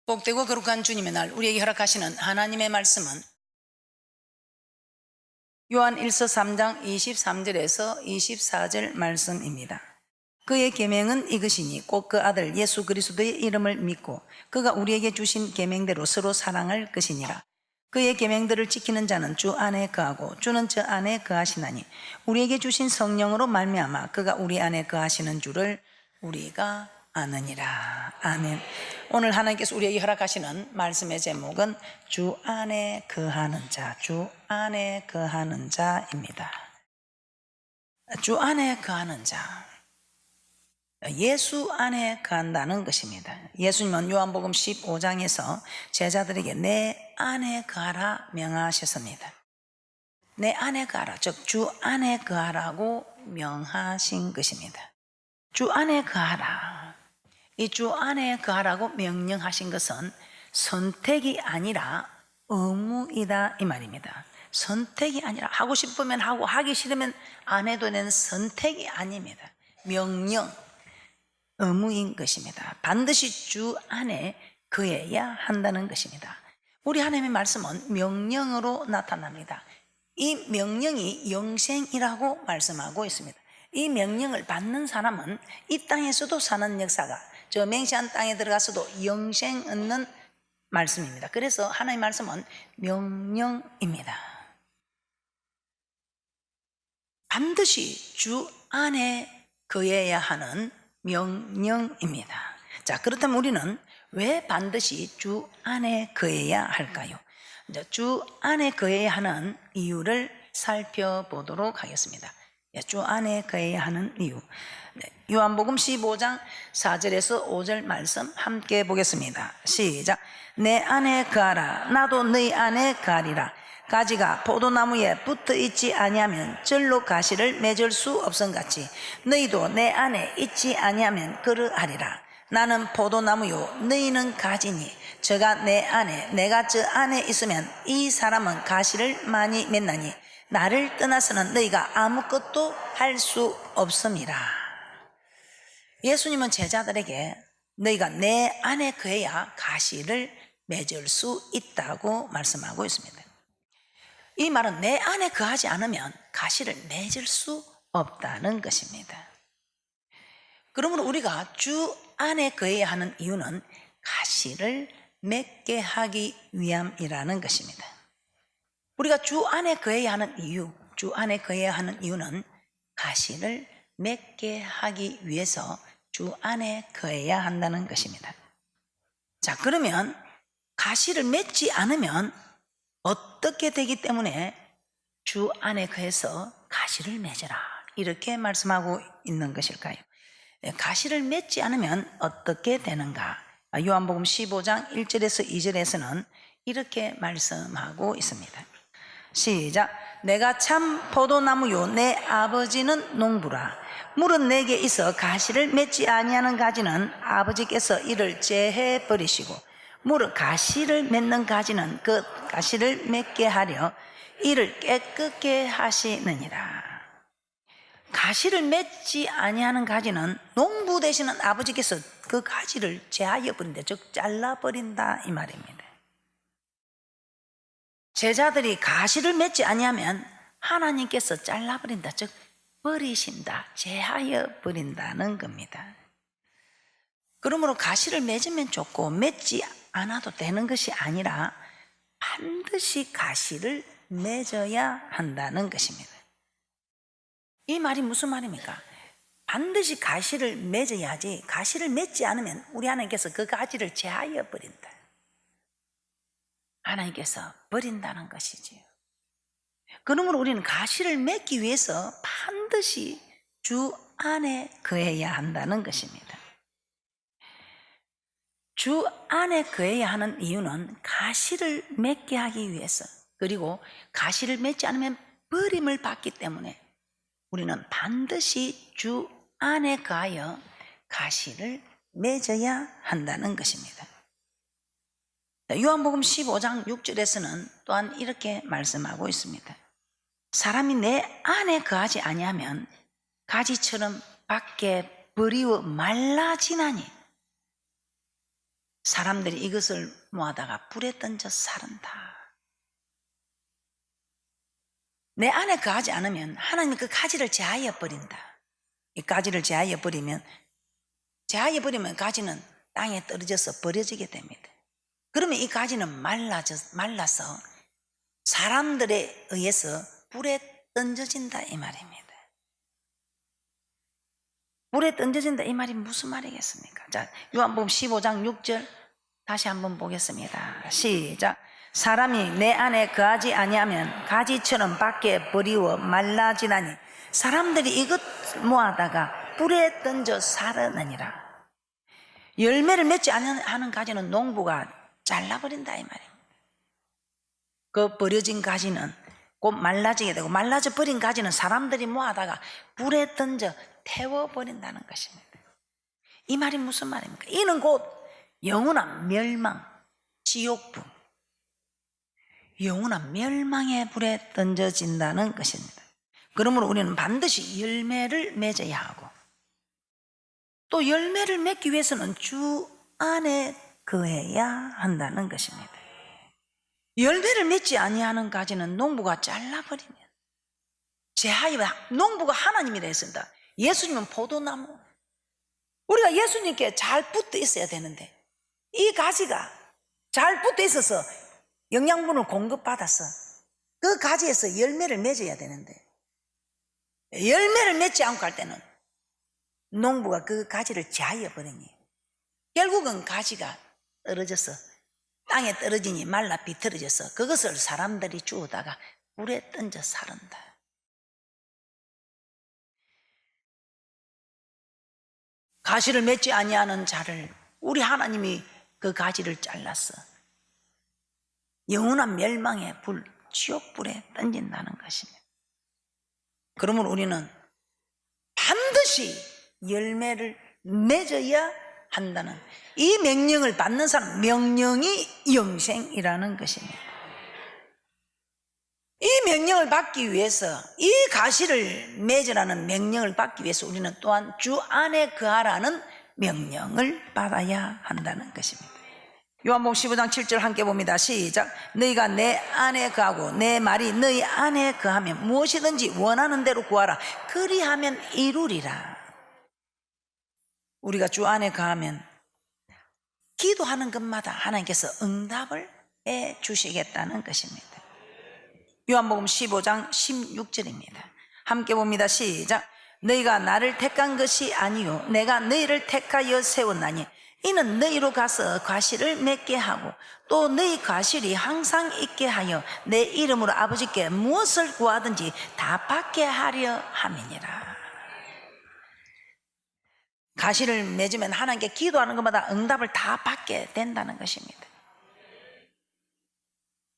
복되고 거룩한 주님의 날 우리에게 허락하시는 하나님의 말씀은 요한 1서 3장 23절에서 24절 말씀입니다. 그의 계명은 이것이니 곧 그 아들 예수 그리스도의 이름을 믿고 그가 우리에게 주신 계명대로 서로 사랑할 것이니라. 그의 계명들을 지키는 자는 주 안에 거하고 주는 저 안에 거하시나니 우리에게 주신 성령으로 말미암아 그가 우리 안에 거하시는 줄을 우리가 아느니라. 아멘. 오늘 하나님께서 우리에게 허락하시는 말씀의 제목은 주 안에 거하는 자, 주 안에 거하는 자입니다. 주 안에 거하는 자, 예수 안에 거한다는 것입니다. 예수님은 요한복음 15장에서 제자들에게 내 안에 거하라 명하셨습니다. 내 안에 거하라, 즉 주 안에 거하라고 명하신 것입니다. 주 안에 거하라. 이 주 안에 거하라고 명령하신 것은 선택이 아니라 의무이다 이 말입니다. 선택이 아니라 하고 싶으면 하고 하기 싫으면 안 해도 되는 선택이 아닙니다. 명령, 의무인 것입니다. 반드시 주 안에 거해야 한다는 것입니다. 우리 하나님의 말씀은 명령으로 나타납니다. 이 명령이 영생이라고 말씀하고 있습니다. 이 명령을 받는 사람은 이 땅에서도 사는 역사가, 저 맹세한 땅에 들어가서도 영생 얻는 말씀입니다. 그래서 하나님의 말씀은 명령입니다. 반드시 주 안에 거해야 하는 명령입니다. 자, 그렇다면 우리는 왜 반드시 주 안에 거해야 할까요? 주 안에 거해야 하는 이유를 살펴보도록 하겠습니다. 주 안에 거해야 하는 이유. 요한복음 15장 4절에서 5절 말씀 함께 보겠습니다. 시작. 내 안에 거하라. 나도 너희 안에 거하리라. 가지가 포도나무에 붙어 있지 아니하면 절로 가시를 맺을 수 없음같이 너희도 내 안에 있지 아니하면 그러하리라. 나는 포도나무요 너희는 가지니 저가 내 안에 내가 저 안에 있으면 이 사람은 가시를 많이 맺나니 나를 떠나서는 너희가 아무것도 할 수 없음이라. 예수님은 제자들에게 너희가 내 안에 거해야 가시를 맺을 수 있다고 말씀하고 있습니다. 이 말은 내 안에 거하지 않으면 가시를 맺을 수 없다는 것입니다. 그러므로 우리가 주 안에 거해야 하는 이유는 가시를 맺게 하기 위함이라는 것입니다. 우리가 주 안에 거해야 하는 이유, 주 안에 거해야 하는 이유는 가시를 맺게 하기 위해서 주 안에 거해야 한다는 것입니다. 자, 그러면 가시를 맺지 않으면 어떻게 되기 때문에 주 안에 거해서 가시를 맺어라 이렇게 말씀하고 있는 것일까요? 가시를 맺지 않으면 어떻게 되는가? 요한복음 15장 1절에서 2절에서는 이렇게 말씀하고 있습니다. 시작. 내가 참 포도나무요 내 아버지는 농부라. 물은 내게 있어 가시를 맺지 아니하는 가지는 아버지께서 이를 제해 버리시고 물은 가시를 맺는 가지는 그 가시를 맺게 하려 이를 깨끗게 하시느니라. 가시를 맺지 아니하는 가지는 농부 되시는 아버지께서 그 가지를 제하여 버린다, 즉 잘라버린다 이 말입니다. 제자들이 가시를 맺지 아니하면 하나님께서 잘라버린다, 즉 버리신다, 제하여 버린다는 겁니다. 그러므로 가시를 맺으면 좋고 맺지 않아도 되는 것이 아니라 반드시 가시를 맺어야 한다는 것입니다. 이 말이 무슨 말입니까? 반드시 가시를 맺어야지, 가시를 맺지 않으면 우리 하나님께서 그 가지를 제하여 버린다. 하나님께서 버린다는 것이지요. 그러므로 우리는 가시를 맺기 위해서 반드시 주 안에 거해야 한다는 것입니다. 주 안에 거해야 하는 이유는 가시를 맺게 하기 위해서, 그리고 가시를 맺지 않으면 버림을 받기 때문에 우리는 반드시 주 안에 거하여 가시를 맺어야 한다는 것입니다. 요한복음 15장 6절에서는 또한 이렇게 말씀하고 있습니다. 사람이 내 안에 거하지 아니하면 가지처럼 밖에 버리워 말라지나니 사람들이 이것을 모아다가 불에 던져 사른다. 내 안에 거하지 않으면 하나님 그 가지를 제하여 버린다. 이 가지를 제하여 버리면 가지는 땅에 떨어져서 버려지게 됩니다. 그러면 이 가지는 말라서 사람들에 의해서 불에 던져진다 이 말입니다. 불에 던져진다 이 말이 무슨 말이겠습니까? 자, 요한복음 15장 6절 다시 한번 보겠습니다. 시작. 사람이 내 안에 거하지 아니하면 가지처럼 밖에 버리워 말라지나니 사람들이 이것 모아다가 불에 던져 사르느니라. 열매를 맺지 않는 가지는 농부가 잘라버린다 이 말입니다. 그 버려진 가지는 곧 말라지게 되고 말라져 버린 가지는 사람들이 모아다가 불에 던져 태워버린다는 것입니다. 이 말이 무슨 말입니까? 이는 곧 영원한 멸망, 지옥불, 영원한 멸망의 불에 던져진다는 것입니다. 그러므로 우리는 반드시 열매를 맺어야 하고 또 열매를 맺기 위해서는 주 안에 거해야 한다는 것입니다. 열매를 맺지 아니하는 가지는 농부가 잘라버리면 농부가 하나님이라 했습니다. 예수님은 포도나무. 우리가 예수님께 잘 붙어 있어야 되는데 이 가지가 잘 붙어 있어서 영양분을 공급받아서 그 가지에서 열매를 맺어야 되는데 열매를 맺지 않고 할 때는 농부가 그 가지를 제하여 버리니 결국은 가지가 떨어져서 땅에 떨어지니 말라 비틀어져서 그것을 사람들이 주우다가 불에 던져 사른다. 가시를 맺지 아니하는 자를 우리 하나님이 그 가지를 잘라서 영원한 멸망의 불, 지옥불에 던진다는 것입니다. 그러므로 우리는 반드시 열매를 맺어야 한다는 이 명령을 받는 사람, 명령이 영생이라는 것입니다. 이 명령을 받기 위해서, 이 가시를 맺으라는 명령을 받기 위해서 우리는 또한 주 안에 거하라는 명령을 받아야 한다는 것입니다. 요한복음 15장 7절 함께 봅니다. 시작. 너희가 내 안에 거하고 내 말이 너희 안에 거하면 무엇이든지 원하는 대로 구하라. 그리하면 이루리라. 우리가 주 안에 거하면 기도하는 것마다 하나님께서 응답을 해 주시겠다는 것입니다. 요한복음 15장 16절입니다. 함께 봅니다. 시작. 너희가 나를 택한 것이 아니요 내가 너희를 택하여 세웠나니 이는 너희로 가서 과실을 맺게 하고 또 너희 과실이 항상 있게 하여 내 이름으로 아버지께 무엇을 구하든지 다 받게 하려 함이니라. 가시를 맺으면 하나님께 기도하는 것마다 응답을 다 받게 된다는 것입니다.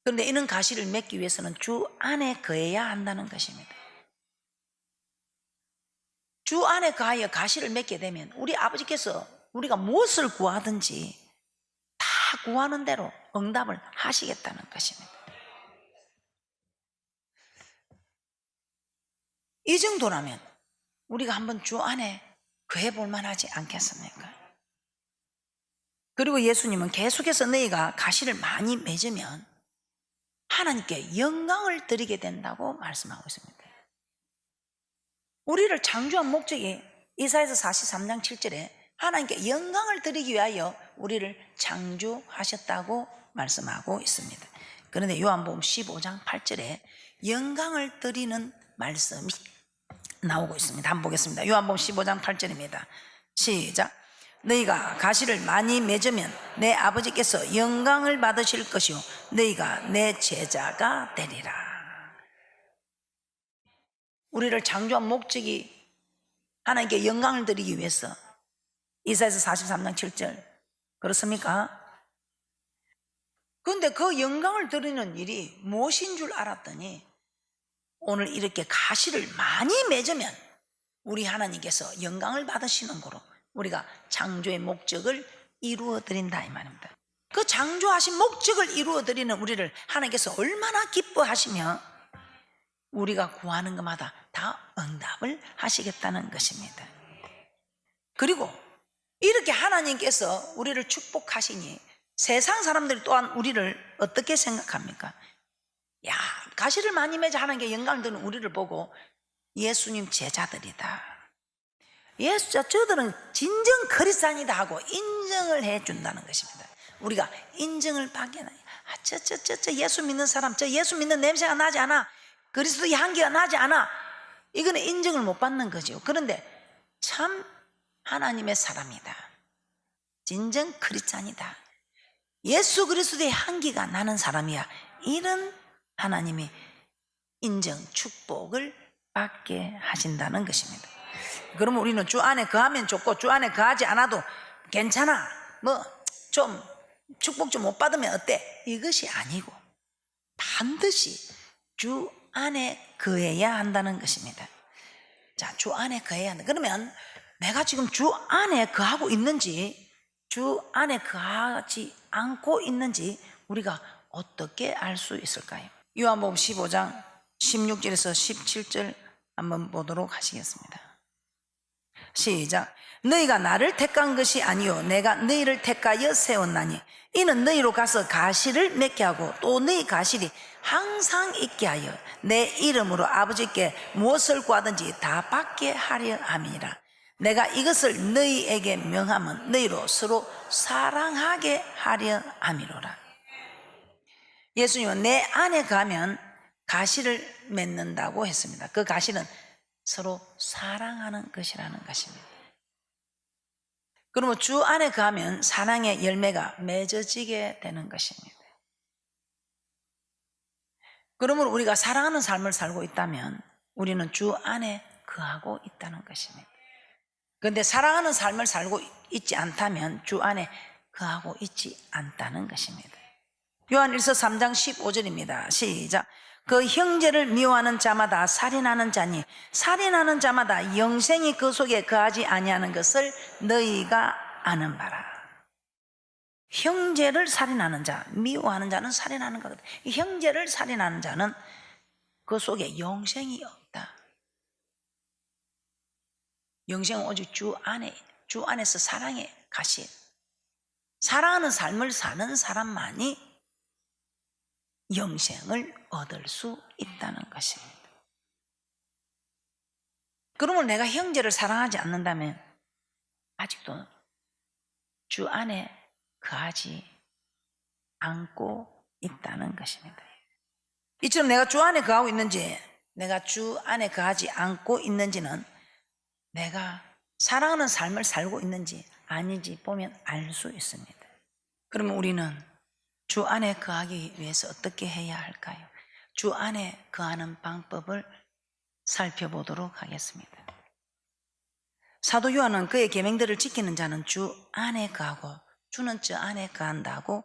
그런데 이런 가시를 맺기 위해서는 주 안에 거해야 한다는 것입니다. 주 안에 거하여 가시를 맺게 되면 우리 아버지께서 우리가 무엇을 구하든지 다 구하는 대로 응답을 하시겠다는 것입니다. 이 정도라면 우리가 한번 주 안에 거해 볼 만하지 않겠습니까? 그리고 예수님은 계속해서 너희가 가시를 많이 맺으면 하나님께 영광을 드리게 된다고 말씀하고 있습니다. 우리를 창조한 목적이 이사야서 43장 7절에 하나님께 영광을 드리기 위하여 우리를 창조하셨다고 말씀하고 있습니다. 그런데 요한복음 15장 8절에 영광을 드리는 말씀이 나오고 있습니다. 한번 보겠습니다. 요한복음 15장 8절입니다. 시작. 너희가 가시를 많이 맺으면 내 아버지께서 영광을 받으실 것이요 너희가 내 제자가 되리라. 우리를 창조한 목적이 하나님께 영광을 드리기 위해서 이사야서 43장 7절 그렇습니까? 그런데 그 영광을 드리는 일이 무엇인 줄 알았더니 오늘 이렇게 가시를 많이 맺으면 우리 하나님께서 영광을 받으시는 거로 우리가 창조의 목적을 이루어 드린다 이 말입니다. 그 창조하신 목적을 이루어 드리는 우리를 하나님께서 얼마나 기뻐하시며 우리가 구하는 것마다 다 응답을 하시겠다는 것입니다. 그리고 이렇게 하나님께서 우리를 축복하시니 세상 사람들이 또한 우리를 어떻게 생각합니까? 야, 가시를 많이 맺어 하나님께 영광을 드는 우리를 보고 예수님 제자들이다, 저들은 진정 그리스도인이다 하고 인정을 해준다는 것입니다. 우리가 인정을 받게 나요. 저 예수 믿는 사람, 저 예수 믿는 냄새가 나지 않아, 그리스도의 향기가 나지 않아, 이거는 인정을 못 받는 거죠. 그런데 참 하나님의 사람이다, 진정 크리스찬이다, 예수 그리스도의 향기가 나는 사람이야, 이런 하나님이 인정, 축복을 받게 하신다는 것입니다. 그러면 우리는 주 안에 거하면 좋고 주 안에 거하지 않아도 괜찮아, 뭐 좀 축복 좀 못 받으면 어때, 이것이 아니고 반드시 주 안에 거해야 한다는 것입니다. 자, 주 안에 거해야 한다. 그러면 내가 지금 주 안에 거하고 있는지, 주 안에 거하지 않고 있는지 우리가 어떻게 알 수 있을까요? 요한복음 15장 16절에서 17절 한번 보도록 하시겠습니다. 시작. 너희가 나를 택한 것이 아니요 내가 너희를 택하여 세웠나니 이는 너희로 가서 가시를 맺게 하고 또 너희 가시리 항상 있게 하여 내 이름으로 아버지께 무엇을 구하든지 다 받게 하려 함이니라. 내가 이것을 너희에게 명함은 너희로 서로 사랑하게 하려 함이로라. 예수님은 내 안에 가면 가시를 맺는다고 했습니다. 그 가시는 서로 사랑하는 것이라는 것입니다. 그러면 주 안에 가면 사랑의 열매가 맺어지게 되는 것입니다. 그러면 우리가 사랑하는 삶을 살고 있다면 우리는 주 안에 거하고 있다는 것입니다. 그런데 사랑하는 삶을 살고 있지 않다면 주 안에 거하고 있지 않다는 것입니다. 요한일서 3장 15절입니다. 시작. 그 형제를 미워하는 자마다 살인하는 자니 살인하는 자마다 영생이 그 속에 거하지 아니하는 것을 너희가 아는 바라. 형제를 살인하는 자, 미워하는 자는 살인하는 거거든. 형제를 살인하는 자는 그 속에 영생이 없다. 영생은 오직 주 안에서 사랑의 가시, 사랑하는 삶을 사는 사람만이 영생을 얻을 수 있다는 것입니다. 그러면 내가 형제를 사랑하지 않는다면 아직도 주 안에 거하지 않고 있다는 것입니다. 이처럼 내가 주 안에 거하고 있는지, 내가 주 안에 거하지 않고 있는지는 내가 사랑하는 삶을 살고 있는지 아닌지 보면 알 수 있습니다. 그러면 우리는 주 안에 거하기 위해서 어떻게 해야 할까요? 주 안에 거하는 방법을 살펴보도록 하겠습니다. 사도 요한은 그의 계명들을 지키는 자는 주 안에 거하고 주는 저 안에 거한다고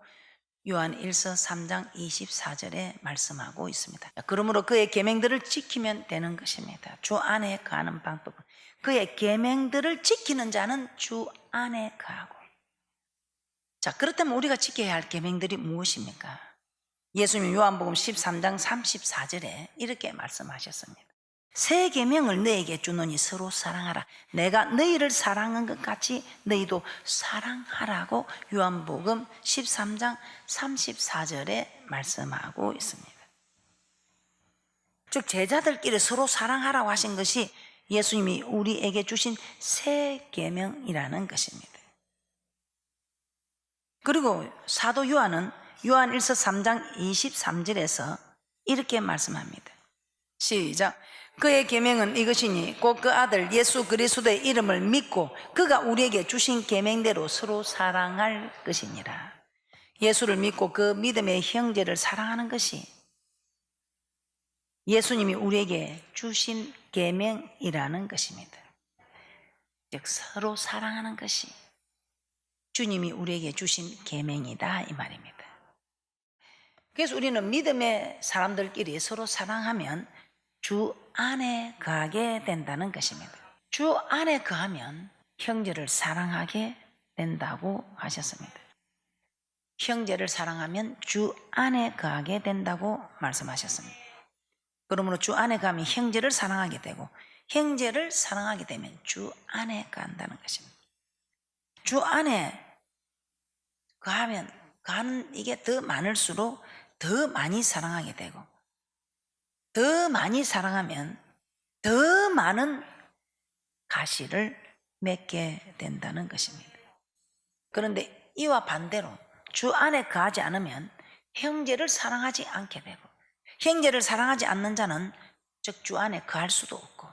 요한 1서 3장 24절에 말씀하고 있습니다. 그러므로 그의 계명들을 지키면 되는 것입니다. 주 안에 거하는 방법은 그의 계명들을 지키는 자는 주 안에 거하고. 자, 그렇다면 우리가 지켜야 할 계명들이 무엇입니까? 예수님 요한복음 13장 34절에 이렇게 말씀하셨습니다. 새 계명을 너에게 주노니 서로 사랑하라. 내가 너희를 사랑한 것 같이 너희도 사랑하라고 요한복음 13장 34절에 말씀하고 있습니다. 즉 제자들끼리 서로 사랑하라고 하신 것이 예수님이 우리에게 주신 새 계명이라는 것입니다. 그리고 사도 요한은 요한 1서 3장 23절에서 이렇게 말씀합니다. 시작. 그의 계명은 이것이니 곧 그 아들 예수 그리스도의 이름을 믿고 그가 우리에게 주신 계명대로 서로 사랑할 것이니라. 예수를 믿고 그 믿음의 형제를 사랑하는 것이 예수님이 우리에게 주신 계명이라는 것입니다. 즉 서로 사랑하는 것이 주님이 우리에게 주신 계명이다 이 말입니다. 그래서 우리는 믿음의 사람들끼리 서로 사랑하면 주 안에 거하게 된다는 것입니다. 주 안에 거하면 형제를 사랑하게 된다고 하셨습니다. 형제를 사랑하면 주 안에 거하게 된다고 말씀하셨습니다. 그러므로 주 안에 거하면 형제를 사랑하게 되고 형제를 사랑하게 되면 주 안에 거한다는 것입니다. 주 안에 가는 이게 더 많을수록 더 많이 사랑하게 되고, 더 많이 사랑하면 더 많은 가시를 맺게 된다는 것입니다. 그런데 이와 반대로 주 안에 거하지 않으면 형제를 사랑하지 않게 되고, 형제를 사랑하지 않는 자는 즉 주 안에 거할 수도 없고,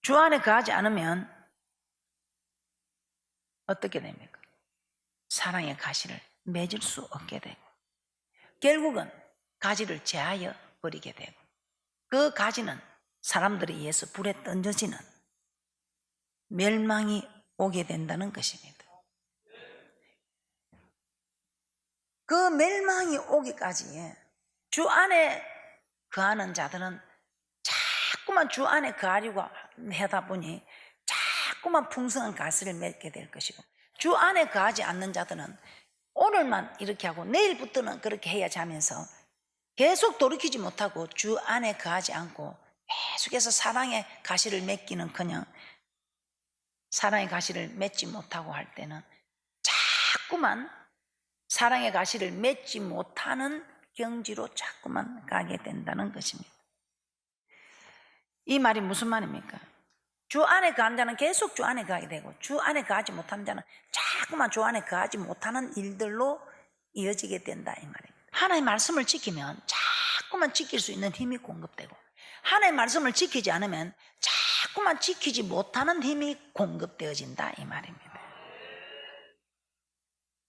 주 안에 거하지 않으면 어떻게 됩니까? 사랑의 가시를 맺을 수 없게 되고, 결국은 가지를 제하여 버리게 되고, 그 가지는 사람들에 의해서 불에 던져지는 멸망이 오게 된다는 것입니다. 그 멸망이 오기까지 주 안에 거하는 자들은 자꾸만 주 안에 거하려고 하다 보니 자꾸만 풍성한 가시를 맺게 될 것이고, 주 안에 거하지 않는 자들은 오늘만 이렇게 하고 내일부터는 그렇게 해야지 하면서 계속 돌이키지 못하고 주 안에 거하지 않고 계속해서 사랑의 가시를 맺기는커녕 사랑의 가시를 맺지 못하고 할 때는 자꾸만 사랑의 가시를 맺지 못하는 경지로 자꾸만 가게 된다는 것입니다. 이 말이 무슨 말입니까? 주 안에 거하는 자는 계속 주 안에 거하게 되고, 주 안에 거하지 못하는 자는 자꾸만 주 안에 거하지 못하는 일들로 이어지게 된다, 이 말입니다. 하나님의 말씀을 지키면 자꾸만 지킬 수 있는 힘이 공급되고, 하나님의 말씀을 지키지 않으면 자꾸만 지키지 못하는 힘이 공급되어진다, 이 말입니다.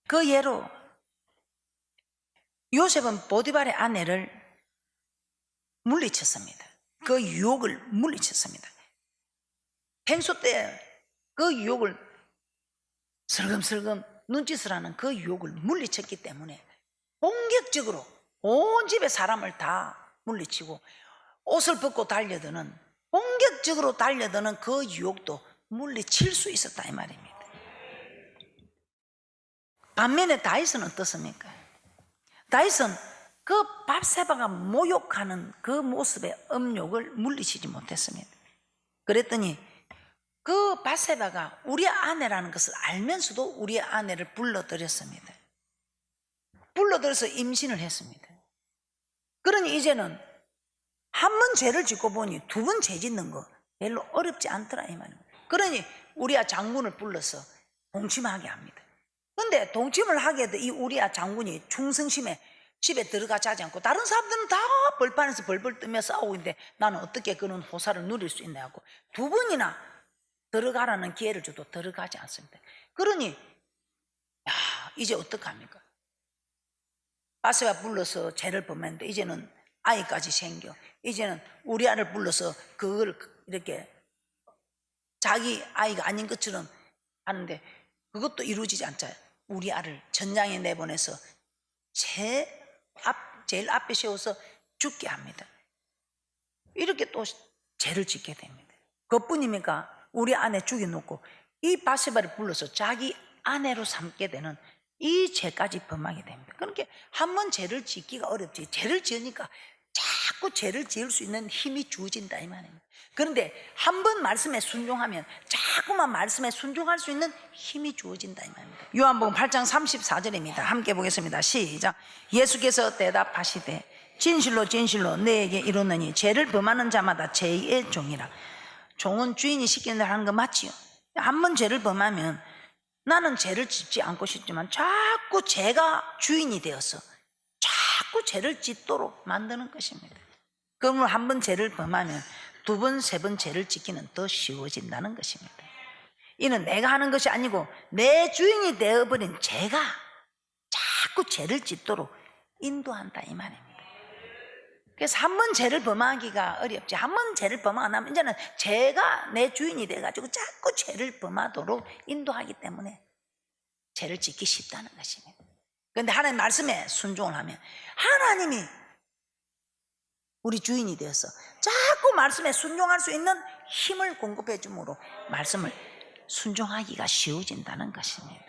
그 예로 요셉은 보디발의 아내를 물리쳤습니다. 그 유혹을 물리쳤습니다. 평소 때 그 유혹을 슬금슬금 눈짓을 하는 그 유혹을 물리쳤기 때문에 공격적으로 온 집의 사람을 다 물리치고 옷을 벗고 달려드는, 공격적으로 달려드는 그 유혹도 물리칠 수 있었다, 이 말입니다. 반면에 다윗은 어떻습니까? 다윗은 그 밧세바가 모욕하는 그 모습의 음욕을 물리치지 못했습니다. 그랬더니 그 밧세바가 우리의 아내라는 것을 알면서도 우리의 아내를 불러들였습니다. 불러들여서 임신을 했습니다. 그러니 이제는 한 번 죄를 짓고 보니 두 번 죄 짓는 거 별로 어렵지 않더라, 이 말입니다. 그러니 우리아 장군을 불러서 동침하게 합니다. 근데 동침을 하게 해도 이 우리아 장군이 충성심에 집에 들어가 자지 않고 다른 사람들은 다 벌판에서 벌벌 뜨며 싸우고 있는데 나는 어떻게 그런 호사를 누릴 수 있냐 하고 두 번이나 들어가라는 기회를 줘도 들어가지 않습니다. 그러니 이제 어떡합니까? 바세바 불러서 죄를 범했는데 이제는 아이까지 생겨, 이제는 우리아를 불러서 그걸 이렇게 자기 아이가 아닌 것처럼 하는데 그것도 이루어지지 않잖아요. 우리아를 전장에 내보내서 제일 앞에 세워서 죽게 합니다. 이렇게 또 죄를 짓게 됩니다. 그것뿐입니까? 우리 아내 죽여놓고 이 바세바를 불러서 자기 아내로 삼게 되는 이 죄까지 범하게 됩니다. 그러니까 한 번 죄를 짓기가 어렵지, 죄를 지으니까 자꾸 죄를 지을 수 있는 힘이 주어진다, 이 말입니다. 그런데 한 번 말씀에 순종하면 자꾸만 말씀에 순종할 수 있는 힘이 주어진다, 이 말입니다. 요한복음 8장 34절입니다. 함께 보겠습니다. 시작. 예수께서 대답하시되 진실로 진실로 너에게 이르노니 죄를 범하는 자마다 죄의 종이라. 종은 주인이 시키는 대로 하는 거 맞지요? 한 번 죄를 범하면 나는 죄를 짓지 않고 싶지만 자꾸 죄가 주인이 되어서 자꾸 죄를 짓도록 만드는 것입니다. 그러면 한 번 죄를 범하면 두 번, 세 번 죄를 짓기는 더 쉬워진다는 것입니다. 이는 내가 하는 것이 아니고 내 주인이 되어버린 죄가 자꾸 죄를 짓도록 인도한다, 이 말입니다. 그래서 한 번 죄를 범하기가 어렵지, 한 번 죄를 범하고 나면 이제는 죄가 내 주인이 돼가지고 자꾸 죄를 범하도록 인도하기 때문에 죄를 짓기 쉽다는 것입니다. 그런데 하나님 말씀에 순종을 하면 하나님이 우리 주인이 되어서 자꾸 말씀에 순종할 수 있는 힘을 공급해 주므로 말씀을 순종하기가 쉬워진다는 것입니다.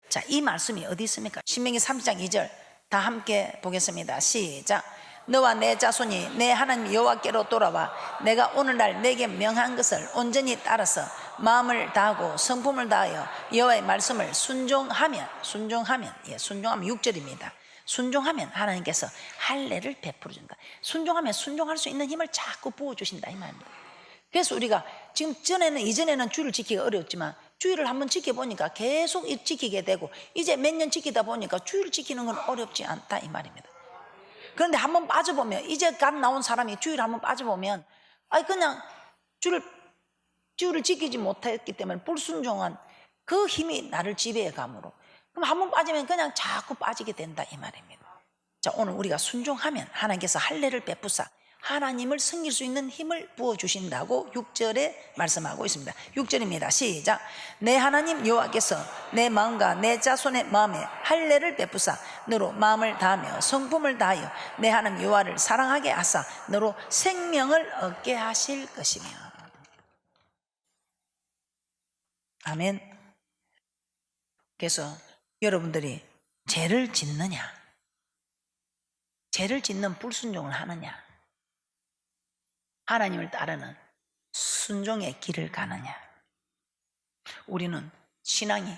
자, 이 말씀이 어디 있습니까? 신명기 30장 2절 다 함께 보겠습니다. 시작. 너와 내 자손이 내 하나님 여호와께로 돌아와 내가 오늘날 내게 명한 것을 온전히 따라서 마음을 다하고 성품을 다하여 여호와의 말씀을 순종하면 6절입니다. 순종하면 하나님께서 할례를 베풀어 준다. 순종하면 순종할 수 있는 힘을 자꾸 부어 주신다 이 말입니다. 그래서 우리가 지금 이전에는 주의를 지키기가 어려웠지만 주의를 한번 지켜보니까 계속 지키게 되고 이제 몇 년 지키다 보니까 주의를 지키는 건 어렵지 않다 이 말입니다. 그런데 한번 빠져보면, 이제 갓 나온 사람이 주의를 한번 빠져보면 그냥 주의를 지키지 못했기 때문에 불순종한 그 힘이 나를 지배해 감으로, 그럼 한번 빠지면 그냥 자꾸 빠지게 된다 이 말입니다. 자, 오늘 우리가 순종하면 하나님께서 할례를 베푸사 하나님을 섬길 수 있는 힘을 부어주신다고 6절에 말씀하고 있습니다. 6절입니다. 시작. 내 하나님 여호와께서 내 마음과 내 자손의 마음에 할례를 베푸사 너로 마음을 다하며 성품을 다하여 내 하나님 여호와를 사랑하게 하사 너로 생명을 얻게 하실 것이며. 아멘. 그래서 여러분들이 죄를 짓느냐, 죄를 짓는 불순종을 하느냐, 하나님을 따르는 순종의 길을 가느냐. 우리는 신앙이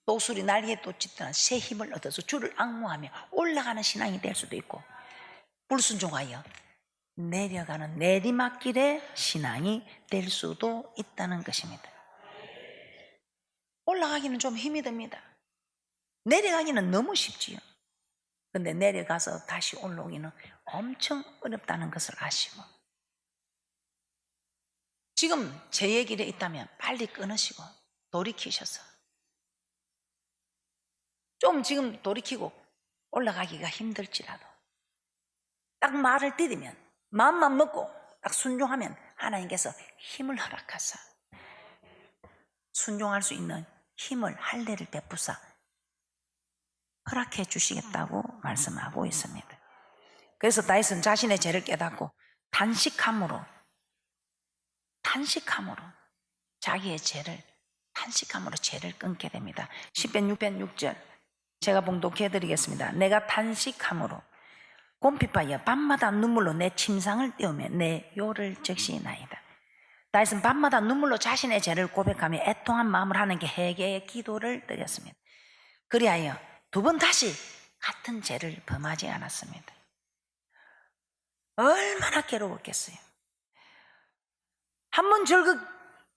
독수리 날개에 돋짓던 새 힘을 얻어서 주를 앙모하며 올라가는 신앙이 될 수도 있고, 불순종하여 내려가는 내리막길의 신앙이 될 수도 있다는 것입니다. 올라가기는 좀 힘이 듭니다. 내려가기는 너무 쉽지요. 그런데 내려가서 다시 올라오기는 엄청 어렵다는 것을 아시고, 지금 죄의 길에 있다면 빨리 끊으시고 돌이키셔서, 좀 지금 돌이키고 올라가기가 힘들지라도 딱 말을 들으면, 마음만 먹고 딱 순종하면 하나님께서 힘을 허락하사 순종할 수 있는 힘을, 할례를 베푸사 허락해 주시겠다고 말씀하고 있습니다. 그래서 다윗은 자신의 죄를 깨닫고 단식함으로 자기의 죄를 단식함으로 죄를 끊게 됩니다. 시편 6편 6절 제가 봉독해 드리겠습니다. 내가 단식함으로 곰핍하여 밤마다 눈물로 내 침상을 떼우며 내 요를 적시나이다. 다윗은 밤마다 눈물로 자신의 죄를 고백하며 애통한 마음을 하나님께 회개의 기도를 드렸습니다. 그리하여 두 번 다시 같은 죄를 범하지 않았습니다. 얼마나 괴로웠겠어요. 한 번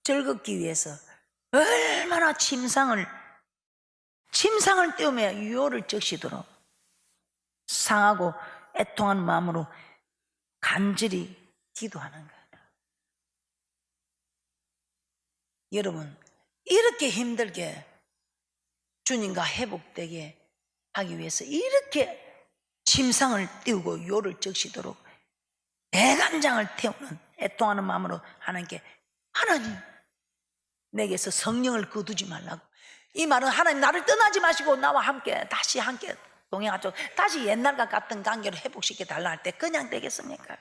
즐겁기 위해서 얼마나 침상을 떼우며 유효를 적시도록 상하고 애통한 마음으로 간절히 기도하는 거예요. 여러분, 이렇게 힘들게 주님과 회복되게 하기 위해서 이렇게 침상을 띄우고 요를 적시도록 애간장을 태우는 애통하는 마음으로 하나님께, 하나님 내게서 성령을 거두지 말라고. 이 말은 하나님 나를 떠나지 마시고 나와 함께 다시 함께 동행하죠. 다시 옛날과 같은 관계로 회복시켜 달라 할 때 그냥 되겠습니까?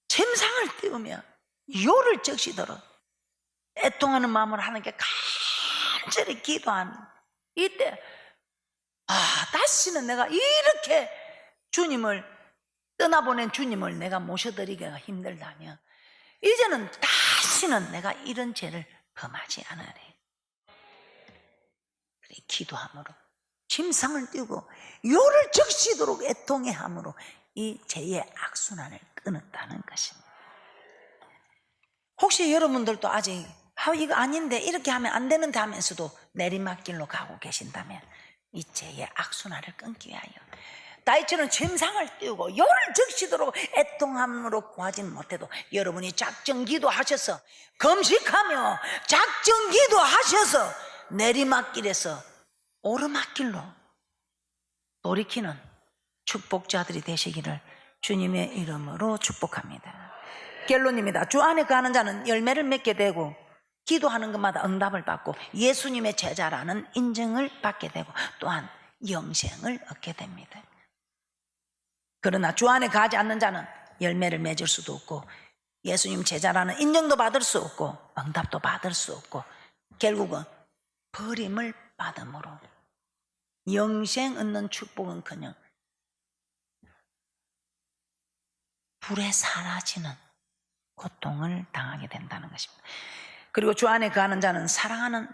침상을 띄우며 요를 적시도록 애통하는 마음으로 하나님께 간절히 기도하는 이때, 다시는 내가 이렇게 떠나보낸 주님을 내가 모셔드리기가 힘들다면 이제는 다시는 내가 이런 죄를 범하지 않으리. 기도함으로 침상을 띄우고 요를 적시도록 애통해 함으로 이 죄의 악순환을 끊었다는 것입니다. 혹시 여러분들도 아직 이거 아닌데 이렇게 하면 안 되는데 하면서도 내리막길로 가고 계신다면 이 죄의 악순환을 끊기 위하여 다윗처럼 침상을 띄우고 요를 적시도록 애통함으로 구하지는 못해도 여러분이 작정 기도하셔서 금식하며 작정 기도하셔서 내리막길에서 오르막길로 돌이키는 축복자들이 되시기를 주님의 이름으로 축복합니다. 결론입니다. 주 안에 거하는 자는 열매를 맺게 되고 기도하는 것마다 응답을 받고 예수님의 제자라는 인정을 받게 되고 또한 영생을 얻게 됩니다. 그러나 주 안에 거하지 않는 자는 열매를 맺을 수도 없고 예수님 제자라는 인정도 받을 수 없고 응답도 받을 수 없고 결국은 버림을 받음으로 영생 얻는 축복은커녕 불에 사라지는 고통을 당하게 된다는 것입니다. 그리고 주 안에 거하는 자는 사랑하는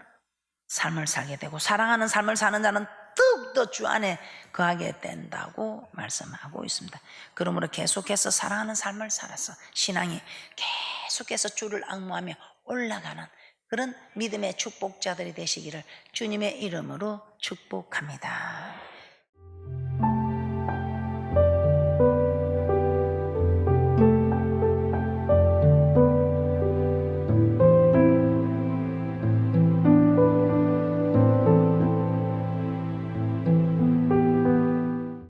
삶을 살게 되고, 사랑하는 삶을 사는 자는 더욱더 주 안에 거하게 된다고 말씀하고 있습니다. 그러므로 계속해서 사랑하는 삶을 살아서 신앙이 계속해서 주를 앙모하며 올라가는 그런 믿음의 축복자들이 되시기를 주님의 이름으로 축복합니다.